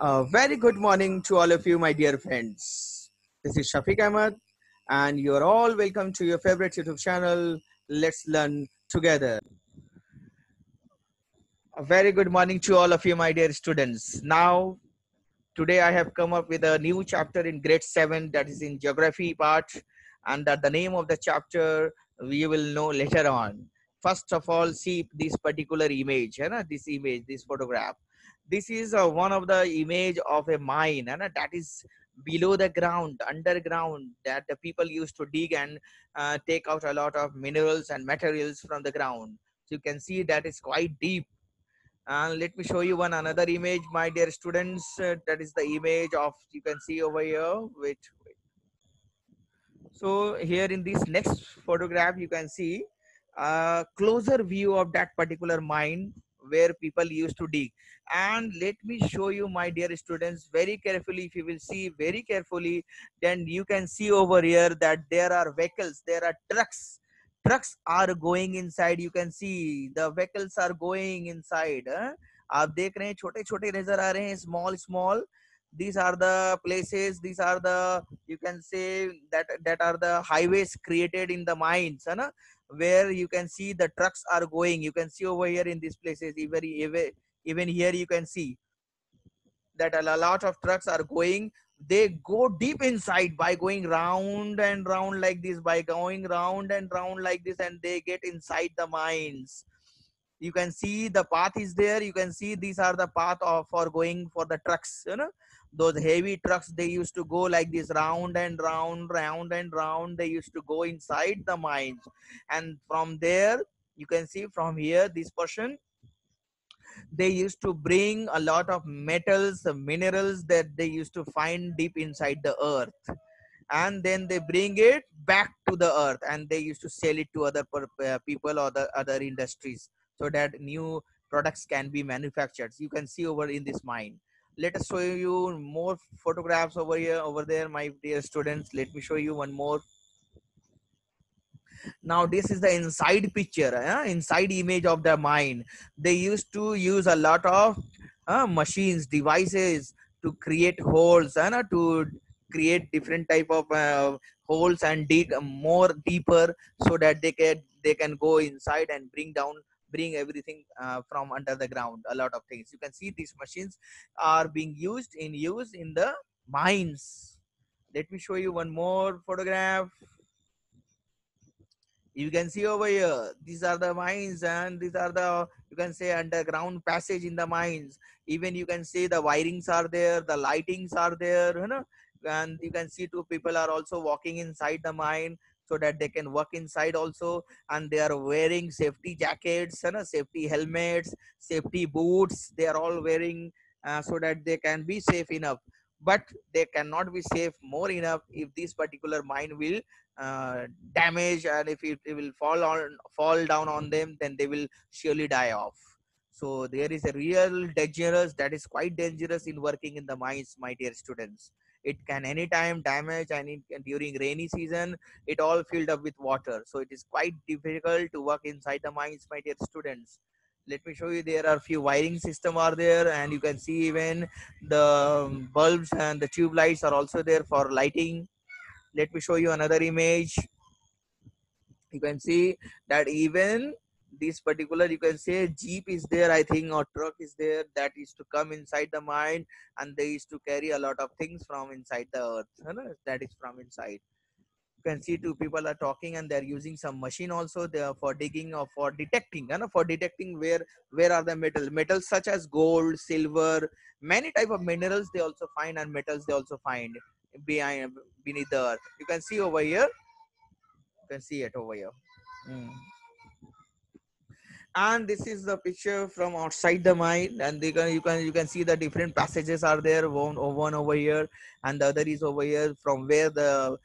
A very good morning to all of you, my dear friends. This is Shafiq Ahmed, and you're all welcome to your favorite YouTube channel, Let's Learn Together. A very good morning to all of you, my dear students. Now, today I have come up with a new chapter in grade 7 that is in geography part, and that the name of the chapter we will know later on. First of all, see this particular image, this image, this photograph. This is one of the image of a mine, that is below the ground, underground, that the people used to dig and take out a lot of minerals and materials from the ground. So you can see that is quite deep, and let me show you one another image, my dear students. That is the image of, you can see over here. Wait. So here in this next photograph, you can see a closer view of that particular mine where people used to dig. And let me show you, my dear students, very carefully. If you will see very carefully, then you can see over here that there are vehicles, there are trucks are going inside. You can see the vehicles are going inside. आप देख रहे हैं छोटे छोटे नजर आ रहे हैं, small. These are the places, these are the, you can say that are the highways created in the mines, where you can see the trucks are going. You can see over here in these places, even here you can see that a lot of trucks are going. They go deep inside by going round and round like this, by going round and round like this, and they get inside the mines. You can see the path is there. You can see these are the path of for going for the trucks, those heavy trucks. They used to go like this, round and round and round. They used to go inside the mines, and from there, you can see from here, this portion, they used to bring a lot of metals, minerals that they used to find deep inside the earth, and then they bring it back to the earth, and they used to sell it to other people or the other industries, so that new products can be manufactured. You can see over in this mine. Let us show you more photographs over here, over there, my dear students. Let me show you one more. Now this is the inside picture, inside image of the mine. They used to use a lot of machines, devices, to create holes, to create different type of holes and dig more deeper, so that they can go inside and bring everything from under the ground. A lot of things, you can see these machines are being used in the mines. Let me show you one more photograph. You can see over here, these are the mines, and these are the, you can say, underground passage in the mines. Even you can see the wirings are there, the lightings are there, and you can see two people are also walking inside the mine, so that they can work inside also. And they are wearing safety jackets, safety helmets, safety boots. They are all wearing, so that they can be safe enough. But they cannot be safe more enough if this particular mine will damage, and if it will fall down on them, then they will surely die off. So there is a real dangerous, that is quite dangerous in working in the mines, my dear students. It can anytime damage, and during rainy season it all filled up with water, so it is quite difficult to work inside the mines, my dear students. Let me show you, there are few wiring system are there, and you can see even the bulbs and the tube lights are also there for lighting. Let me show you another image. You can see that even this particular, you can say, jeep is there, I think, or truck is there, that is to come inside the mine, and they used to carry a lot of things from inside the earth, that is from inside. You can see two people are talking, and they're using some machine also there for digging or for detecting, for detecting where are the metals such as gold, silver, many type of minerals they also find, and metals they also find behind, beneath the earth. You can see over here, you can see it over here. Mm. And this is the picture from outside the mine, and you can see the different passages are there, one over here, and the other is over here, from where the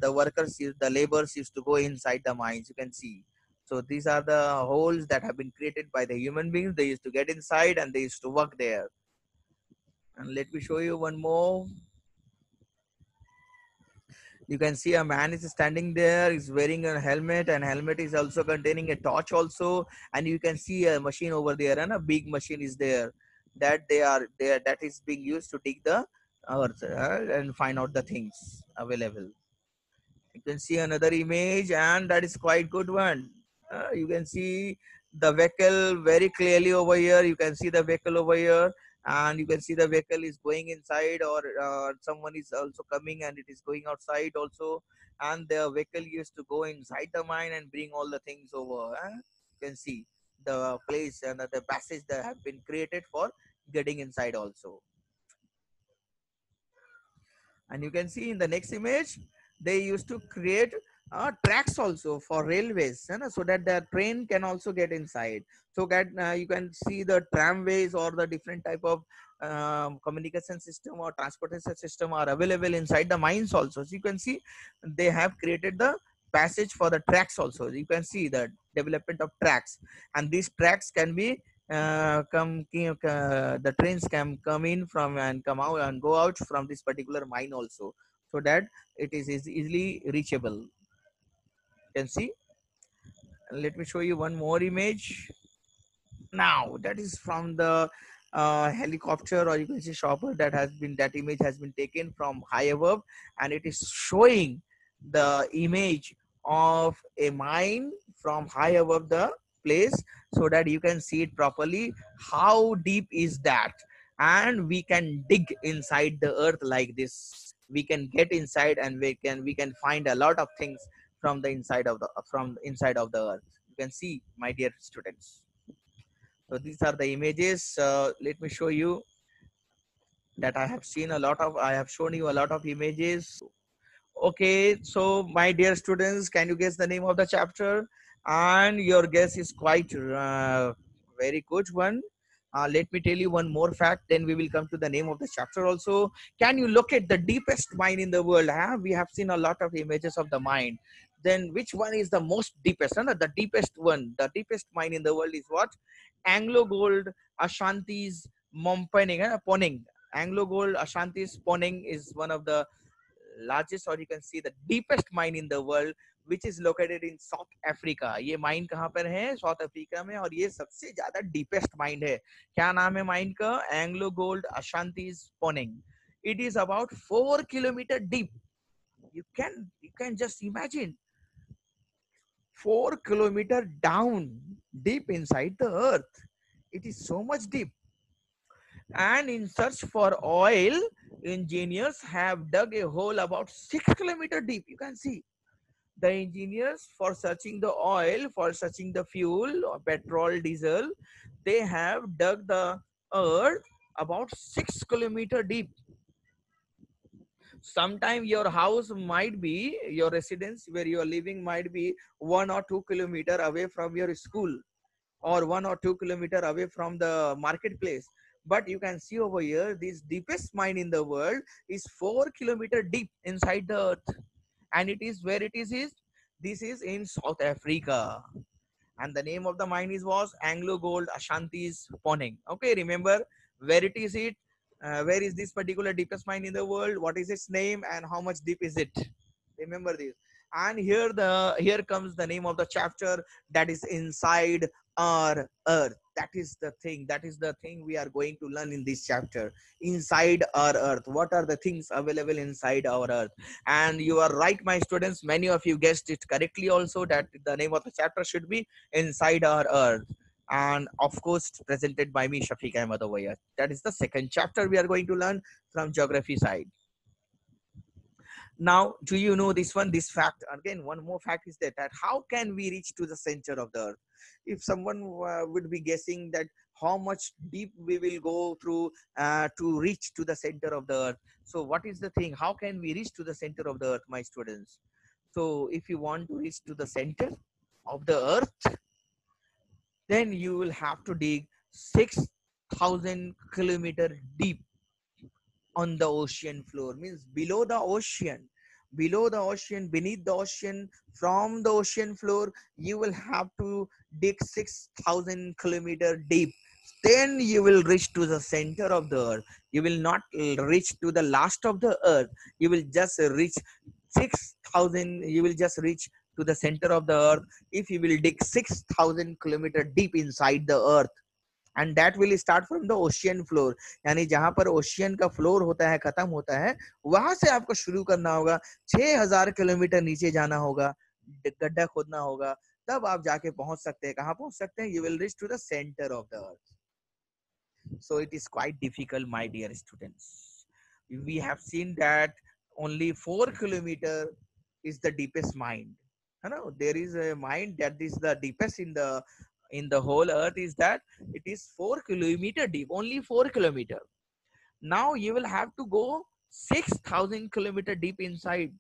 workers, the laborers used to go inside the mines. You can see, so these are the holes that have been created by the human beings. They used to get inside, and they used to work there. And let me show you one more. You can see a man is standing there, is wearing a helmet, and helmet is also containing a torch also. And you can see a machine over there, and a big machine is there. that they are there, that is being used to dig the earth and find out the things available. You can see another image, and that is quite good one. You can see the vehicle very clearly over here. You can see the vehicle over here, and you can see the vehicle is going inside, or someone is also coming and it is going outside also. And the vehicle used to go inside the mine and bring all the things over. You can see the place and the passage that have been created for getting inside also. And you can see in the next image, they used to create tracks also for railways, you know, so that the train can also get inside. So that you can see the tramways or the different type of communication system or transportation system are available inside the mines also. So you can see they have created the passage for the tracks also. You can see the development of tracks, and these tracks can be the trains can come in from and come out and go out from this particular mine also, so that it is easily reachable. You can see. And let me show you one more image. Now that is from the helicopter, or you can say chopper, that image has been taken from high above, and it is showing the image of a mine from high above the place, so that you can see it properly how deep is that. And we can dig inside the earth like this. We can get inside, and we can find a lot of things from the inside of the earth. You can see, my dear students. So these are the images. Let me show you that I have shown you a lot of images. Okay, so my dear students, can you guess the name of the chapter? And your guess is quite very good one. Let me tell you one more fact, then we will come to the name of the chapter also. Can you look at the deepest mine in the world? Huh? We have seen a lot of images of the mine. Then which one is the most deepest? Huh? The deepest one, the deepest mine in the world is what? Anglo Gold Ashanti's Poning. Anglo Gold Ashanti's Poning is one of the largest, or you can see the deepest mine in the world, which is located in South Africa. ये mine कहाँ पर है? South Africa में, और ये सबसे ज्यादा deepest mine है. क्या नाम है माइन का? Anglo Gold Ashanti's Poning. It is about 4 kilometer deep. You can just imagine 4 kilometer down, deep inside the earth. It is so much deep. And in search for oil, engineers have dug a hole about 6 kilometer deep. You can see the engineers, for searching the oil, for searching the fuel or petrol, diesel, they have dug the earth about 6 kilometer deep. Sometime your house might be, your residence where you are living might be 1 or 2 kilometer away from your school, or 1 or 2 kilometer away from the marketplace. But you can see over here, this deepest mine in the world is 4 kilometer deep inside the earth. And it is where it is this is in South Africa. And the name of the mine was Anglo Gold Ashanti's Poning. Okay, remember where it is it? Where is this particular deepest mine in the world? What is its name and how much deep is it? Remember this. And here comes the name of the chapter, that is inside our earth. That is the thing. That is the thing we are going to learn in this chapter. Inside our earth. What are the things available inside our earth? And you are right, my students. Many of you guessed it correctly also, that the name of the chapter should be Inside Our Earth. And of course, presented by me, Shafiq Ahmed over here. That is the second chapter we are going to learn from geography side. Now, do you know this one? This fact, again, one more fact is that how can we reach to the center of the earth? If someone would be guessing that how much deep we will go through to reach to the center of the earth. So what is the thing? How can we reach to the center of the earth, my students? So if you want to reach to the center of the earth, then you will have to dig 6,000 kilometer deep on the ocean floor, means below the ocean, beneath the ocean, from the ocean floor, you will have to dig 6,000 kilometer deep. Then you will reach to the center of the earth. You will not reach to the last of the earth. You will just reach 6,000. You will just reach to the center of the earth if you will dig 6,000 kilometer deep inside the earth. and that will start from the ocean floor. यानी जहां पर ocean का floor होता है, खत्म होता है, वहां से आपको शुरू करना होगा. 6000 किलोमीटर नीचे जाना होगा, गड्ढा खोदना होगा, तब आप जाके पहुंच सकते हैं. कहां पहुंच सकते हैं? You will reach to the centre of the earth. So it is quite difficult, my dear students. We have seen that only 4 kilometer is the deepest mine. You know, there is a mine that is the deepest in the whole earth, is that it is 4 kilometer deep, only 4 kilometer. Now you will have to go 6,000 kilometer deep inside,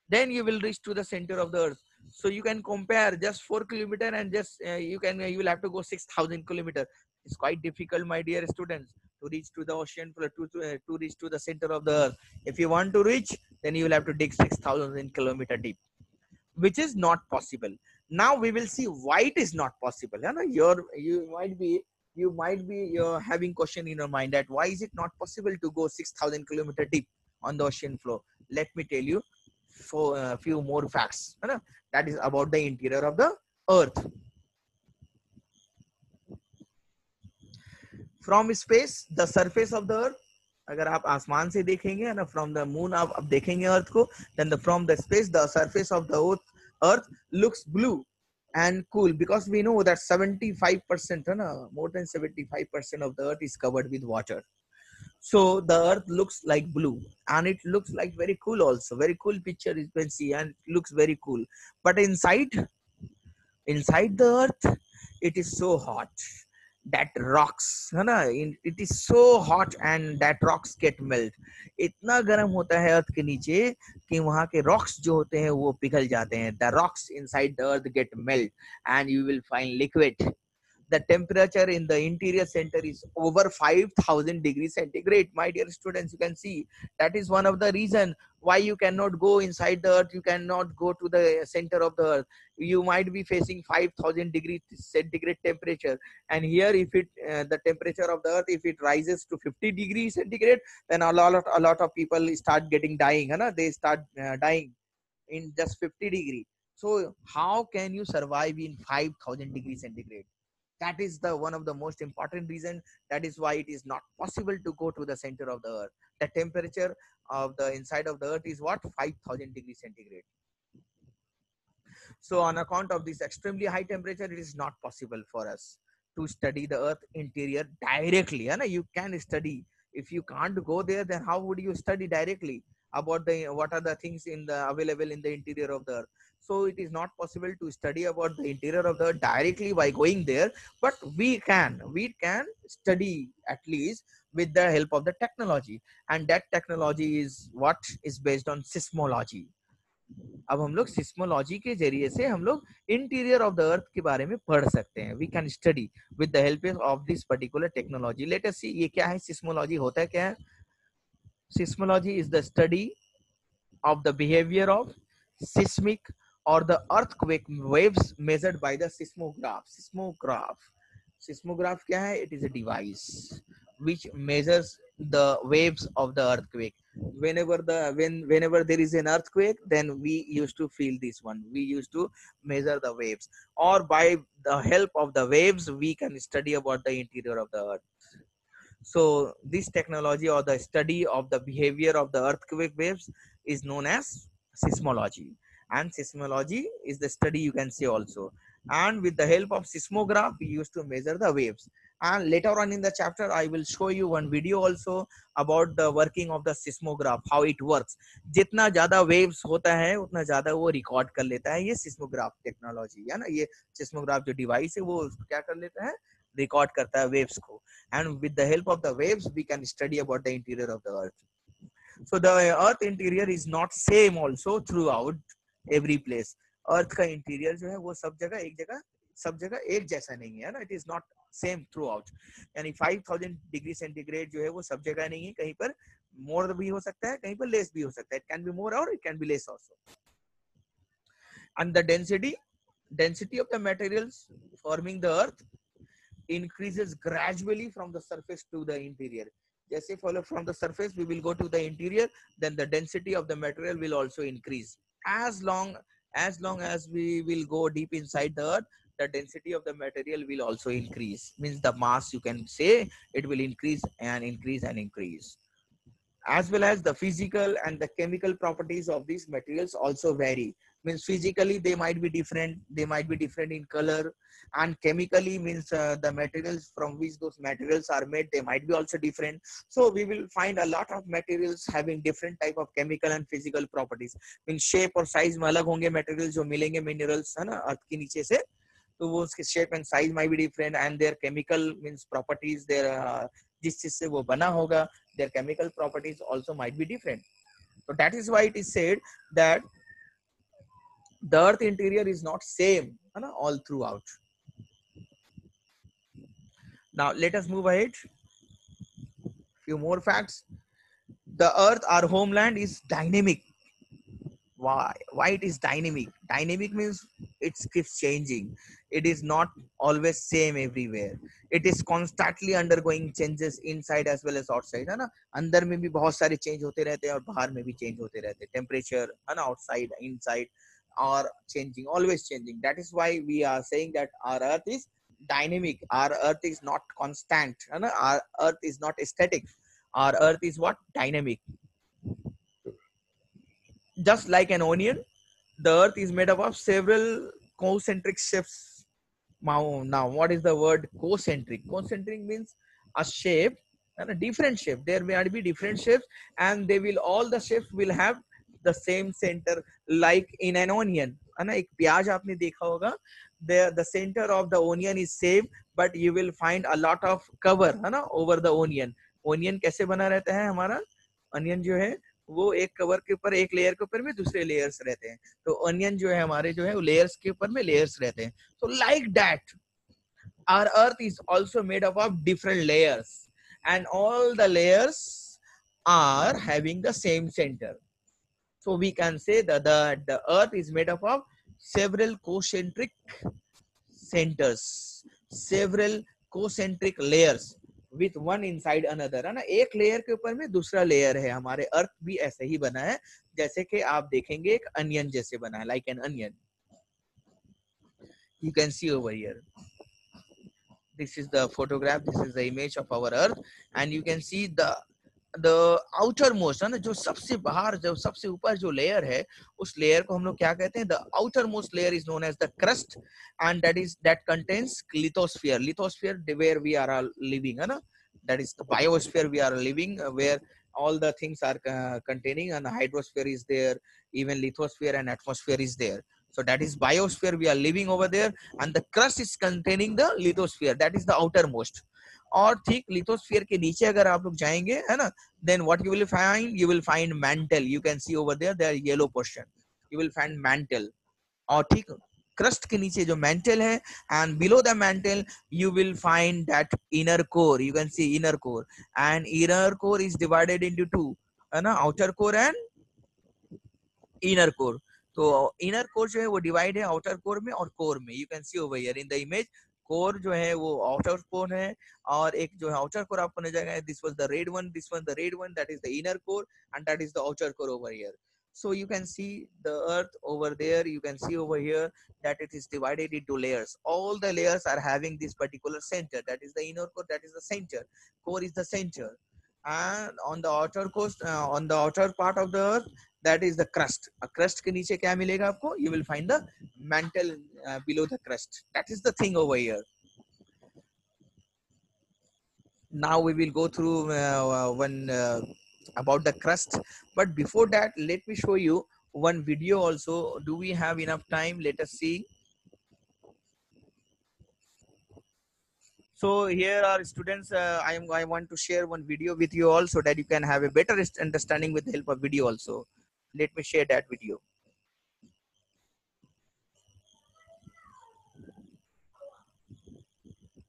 then you will reach to the center of the earth. So you can compare just 4 kilometer and just you will have to go 6,000 kilometer. It's quite difficult, my dear students, to reach to the ocean floor, to reach to the center of the earth. If you want to reach, then you will have to dig 6,000 kilometer deep, which is not possible. Now we will see why it is not possible. You know, you might be you're having question in your mind that why is it not possible to go 6,000 kilometer deep on the ocean floor. Let me tell you for a few more facts, you know, that is about the interior of the earth. From space, the surface of the earth, अगर आप आसमान से देखेंगे ना, from the moon आप देखेंगे अर्थ को, then from the space, the surface of the earth looks blue and cool, because we know that 75%, more than 75% of the earth is covered with water. So the earth looks like blue, and it looks like very cool also. Very cool picture you can see, and it looks very cool. But inside the earth, it is so hot that rocks, है ना, it is so hot and that rocks get melt. इतना गर्म होता है अर्थ के नीचे कि वहाँ के rocks जो होते हैं वो पिघल जाते हैं. The rocks inside the earth get melt and you will find liquid. The temperature in the interior center is over 5,000 degrees centigrade. My dear students, you can see that is one of the reason why you cannot go inside the earth. You cannot go to the center of the earth. You might be facing 5,000 degrees centigrade temperature, and here if it the temperature of the earth, if it rises to 50 degrees centigrade, then a lot of people start getting dying. They start dying in just 50 degrees. So how can you survive in 5,000 degrees centigrade? That is the one of the most important reason. That is why it is not possible to go to the center of the earth. The temperature of the inside of the earth is what? 5,000 degrees centigrade. So on account of this extremely high temperature, it is not possible for us to study the earth interior directly. You can study. If you can't go there, then how would you study directly about what are the things available in the interior of the earth? So it is not possible to study about the interior of the earth directly by going there, but we can study at least with the help of the technology, and that technology is what is based on seismology. अब हम लोग seismology के जरिए से हम लोग interior of the अर्थ के बारे में पढ़ सकते हैं. We can study with the help of this particular technology. Let us see ये क्या है सिस्मोलॉजी, होता है क्या है. Seismology is the study of the behavior of seismic or the earthquake waves measured by the seismograph. Seismograph क्या है? It is a device which measures the waves of the earthquake. Whenever there is an earthquake, then we used to feel this one. We used to measure the waves, or by the help of the waves, we can study about the interior of the earth. So this technology or the study of the behavior of the earthquake waves is known as seismology. And seismology is the study, you can say also. And with the help of seismograph, we used to measure the waves. And later on in the chapter, I will show you one video also about the working of the seismograph, how it works. जितना ज़्यादा waves होता है, उतना ज़्यादा वो record कर लेता है. ये seismograph technology है ना. ये seismograph जो device है, वो क्या कर लेता है? Record करता है waves को. And with the help of the waves, we can study about the interior of the earth. So the earth interior is not same also throughout every place. Earth का interior जो है वो सब जगह एक जैसा नहीं है ना. It is not same throughout. यानी 5,000 डिग्री सेंटीग्रेड जो है वो सब जगह नहीं है. कहीं पर more भी हो सकता है, कहीं पर less भी हो सकता है. It can be more or it can be less also. And the density of the materials forming the earth increases gradually from the surface to the interior. Just follow from the surface, we will go to the interior, then the density of the material will also increase. As long as we will go deep inside the earth, the density of the material will also increase. Means the mass, you can say, it will increase and increase and increase. As well as the physical and the chemical properties of these materials also vary. Means physically they might be different, they might be different in color, and chemically means the materials from which those materials are made, they might be also different. So we will find a lot of materials having different type of chemical and physical properties. Means shape और size में अलग होंगे materials जो मिलेंगे minerals है ना अर्थ के नीचे से, तो वो उसके shape and size might be different, and their chemical means properties, their जिस चीज से वो बना होगा, their chemical properties also might be different. So that is why it is said that the earth interior is not same all throughout. Now let us move ahead. Few more facts. The earth, our homeland, is dynamic. Why it is dynamic? Dynamic means it keeps changing. It is not always same everywhere. It is constantly undergoing changes inside as well as outside, है ना. अंदर में भी बहुत सारे change होते रहते हैं और बाहर में भी चेंज होते रहते हैं. टेम्परेचर है ना, outside inside are changing, always changing. That is why we are saying that our earth is dynamic. Our earth is not constant, है ना. Our earth is not static. Our earth is what? Dynamic. Just like an onion, the earth is made up of several concentric shapes. Now, what is the word concentric? Concentric means a shape and a different shape. There may be different shapes, and they will, all the shapes will have the same center, like in an onion. है ना, एक प्याज आपने देखा होगा, the center of the onion is same, but you will find a lot of cover है ना over the onion. Onion कैसे बना रहता है हमारा? Onion जो है वो एक कवर के ऊपर, एक लेयर के ऊपर में दूसरे लेयर्स रहते हैं. तो अनियन जो है हमारे जो है वो लेयर्स के ऊपर में लेयर्स रहते हैं. So like that, our earth is also made up of different layers, and all the layers are having the same center. So we can say that the earth is made up of several concentric centers, several concentric layers with one inside another, है ना. एक layer के ऊपर में दूसरा layer है. हमारे अर्थ भी ऐसे ही बना है, जैसे कि आप देखेंगे एक अनियन जैसे बना है, like an onion. You can see over here. This is the photograph. This is the image of our earth, and you can see the outermost, है ना, जो सबसे बाहर, जो सबसे ऊपर जो लेयर है, उस लेयर को हम लोग क्या कहते हैं? The outermost layer is known as the crust, and that contains lithosphere. Lithosphere, where we are all living, है ना. That is the biosphere we are living, where all the things are containing, and the hydrosphere is there, even lithosphere and atmosphere is there. So that is biosphere, we are living over there, and the crust is containing the lithosphere, that is the outermost. और ठीक lithosphere के नीचे अगर आप लोग जाएंगे, है ना, then what you will find mantle. You can see over there, the yellow portion, you will find mantle. और ठीक crust के नीचे जो mantle है, and below the mantle you will find that inner core. You can see inner core, and inner core is divided into two, है ना, outer core and inner core. तो inner core जो है वो divide है outer core में और core में. You can see over here in the image, core जो है वो आउटर कोर है, और एक जो है आउटर कोर आपको नजर आएगा. This was the red one, this one the red one, that is the inner core, and that is the outer core over here. So you can see the earth over there, you can see over here that it is divided into layers. All the layers are having this particular center, that is the inner core, that is the center. Core is the center, and on the outer coast, on the outer part of the earth, that is the crust. A crust के नीचे क्या मिलेगा आपको? You will find the mantle below the crust. That is the thing over here. Now we will go through one about the crust, but before that, let me show you one video also. Do we have enough time? Let us see. So here are students. I want to share one video with you all so that you can have a better understanding with the help of video also. Let me share that video.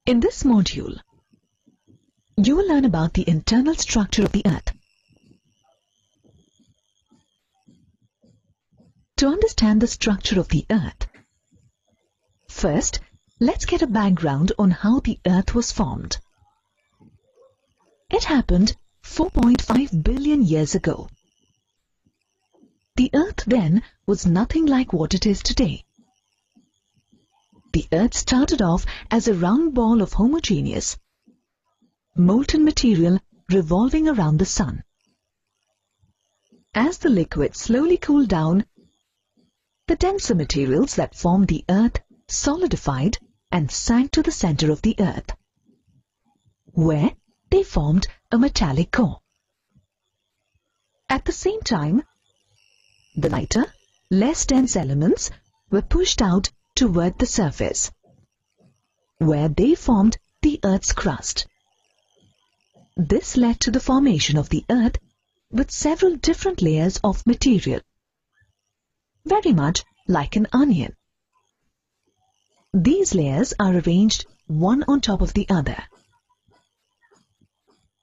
In this module, you will learn about the internal structure of the Earth. To understand the structure of the Earth, first, let's get a background on how the Earth was formed. It happened 4.5 billion years ago. The Earth then was nothing like what it is today. the Earth started off as a round ball of homogeneous, molten material revolving around the Sun. As the liquid slowly cooled down, the denser materials that formed the Earth solidified and sank to the center of the Earth, where they formed a metallic core. At the same time, the lighter, less dense elements were pushed out toward the surface, where they formed the Earth's crust. This led to the formation of the Earth with several different layers of material, very much like an onion. These layers are arranged one on top of the other.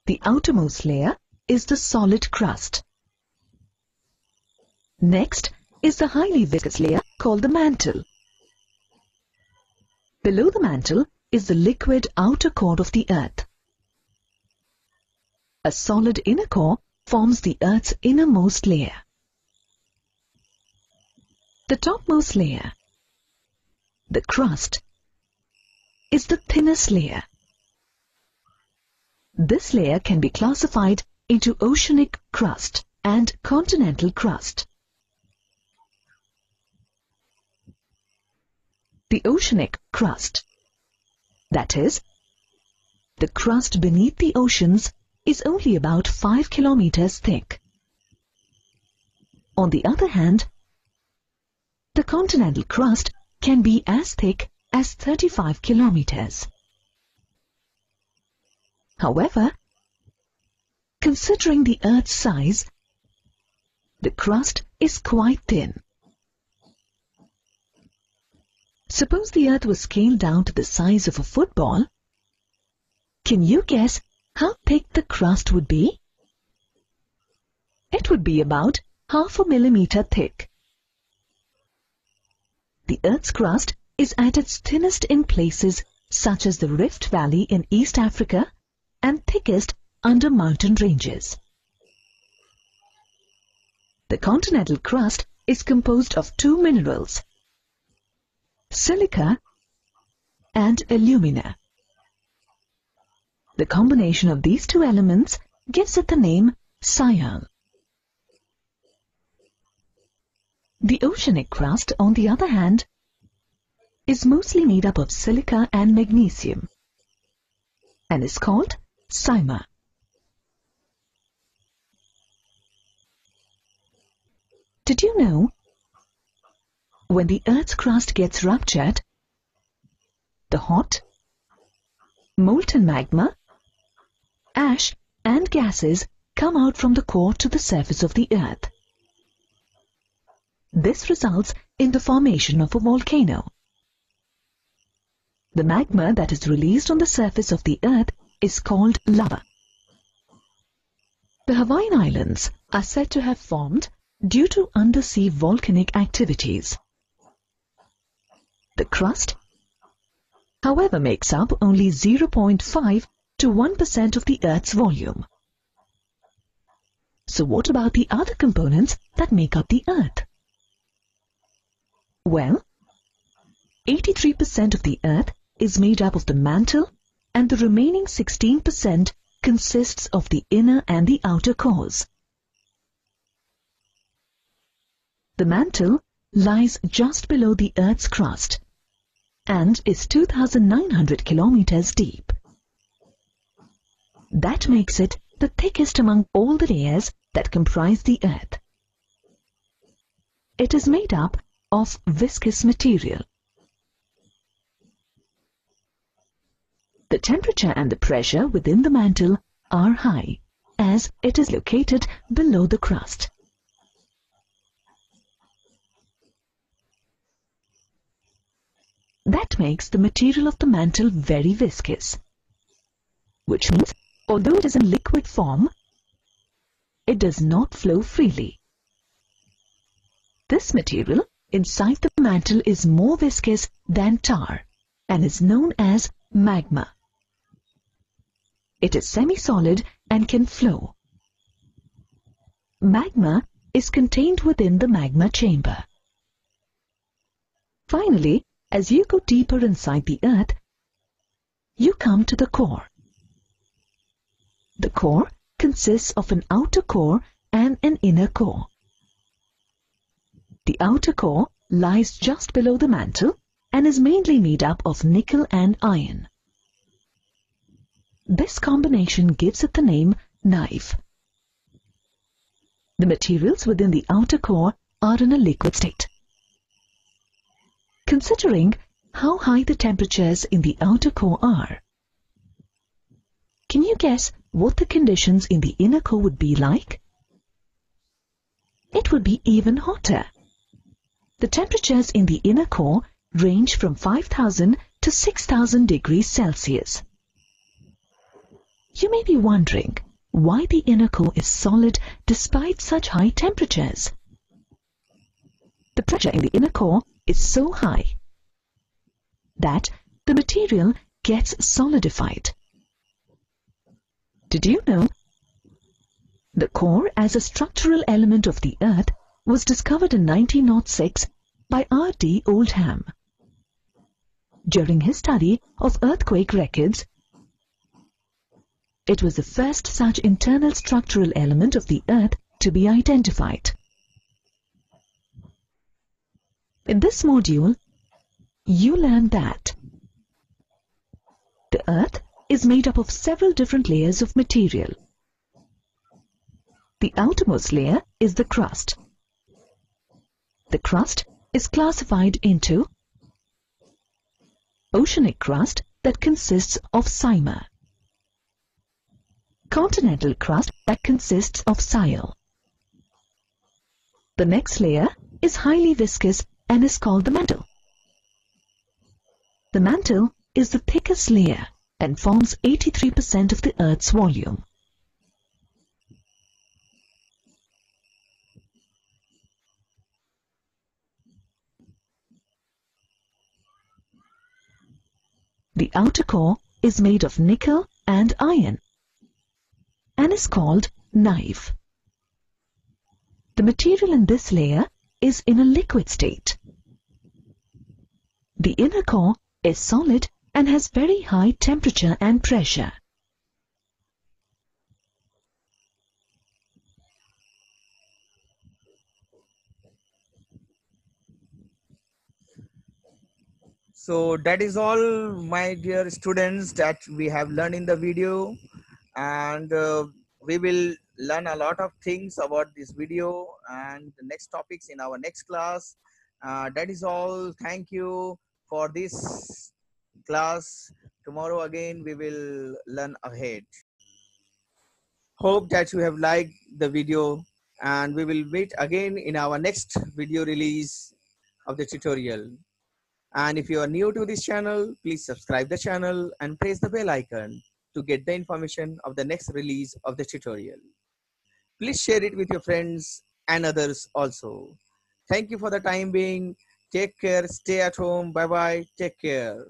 The outermost layer is the solid crust. Next is the highly viscous layer called the mantle. Below the mantle is the liquid outer core of the Earth. A solid inner core forms the Earth's innermost layer. The topmost layer, the crust, is the thinnest layer. This layer can be classified into oceanic crust and continental crust. The oceanic crust, that is, the crust beneath the oceans, is only about 5 kilometers thick. On the other hand, the continental crust can be as thick as 35 kilometers. However, considering the Earth's size, the crust is quite thin. Suppose the Earth was scaled down to the size of a football. Can you guess how thick the crust would be? It would be about 0.5 millimeter thick. The Earth's crust is at its thinnest in places such as the Rift Valley in East Africa and thickest under mountain ranges. The continental crust is composed of two minerals, silica and alumina. The combination of these two elements gives it the name Siam. The oceanic crust, on the other hand, is mostly made up of silica and magnesium and is called Sima. Did you know, when the Earth's crust gets ruptured, the hot, molten magma, ash and gases come out from the core to the surface of the Earth. This results in the formation of a volcano. The magma that is released on the surface of the Earth is called lava. The Hawaiian Islands are said to have formed due to undersea volcanic activities. The crust, however, makes up only 0.5 to 1% of the Earth's volume. So what about the other components that make up the Earth? Well, 83% of the Earth is made up of the mantle, and the remaining 16% consists of the inner and the outer cores. The mantle lies just below the Earth's crust and is 2,900 kilometers deep. That makes it the thickest among all the layers that comprise the Earth. It is made up of viscous material. The temperature and the pressure within the mantle are high, as it is located below the crust. That makes the material of the mantle very viscous, which means, although it is in liquid form, it does not flow freely. This material inside the mantle is more viscous than tar and is known as magma. It is semi-solid and can flow. Magma is contained within the magma chamber. Finally, as you go deeper inside the earth, you come to the core. The core consists of an outer core and an inner core. The outer core lies just below the mantle and is mainly made up of nickel and iron. This combination gives it the name knife. The materials within the outer core are in a liquid state. Considering how high the temperatures in the outer core are, can you guess what the conditions in the inner core would be like? It would be even hotter. The temperatures in the inner core range from 5,000 to 6,000 degrees Celsius. You may be wondering why the inner core is solid despite such high temperatures. The pressure in the inner core is so high that the material gets solidified. Did you know? The core as a structural element of the earth was discovered in 1906 by R.D. Oldham. During his study of earthquake records, it was the first such internal structural element of the earth to be identified. In this module, you learn that the earth is made up of several different layers of material. The outermost layer is the crust. The crust is classified into oceanic crust that consists of Cyma, continental crust that consists of Sial. The next layer is highly viscous and is called the mantle. The mantle is the thickest layer and forms 83% of the Earth's volume. The outer core is made of nickel and iron and is called knife. The material in this layer is in a liquid state. The inner core is solid and has very high temperature and pressure. So that is all, my dear students, that we have learned in the video, and we will learn a lot of things about this video and the next topics in our next class. That is all. Thank you for this class. Tomorrow again we will learn ahead. Hope that you have liked the video, and we will meet again in our next video release of the tutorial. And if you are new to this channel, please subscribe the channel and press the bell icon to get the information of the next release of the tutorial. Please share it with your friends and others also. Thank you for the time being. Take care. Stay at home. Bye bye. Take care.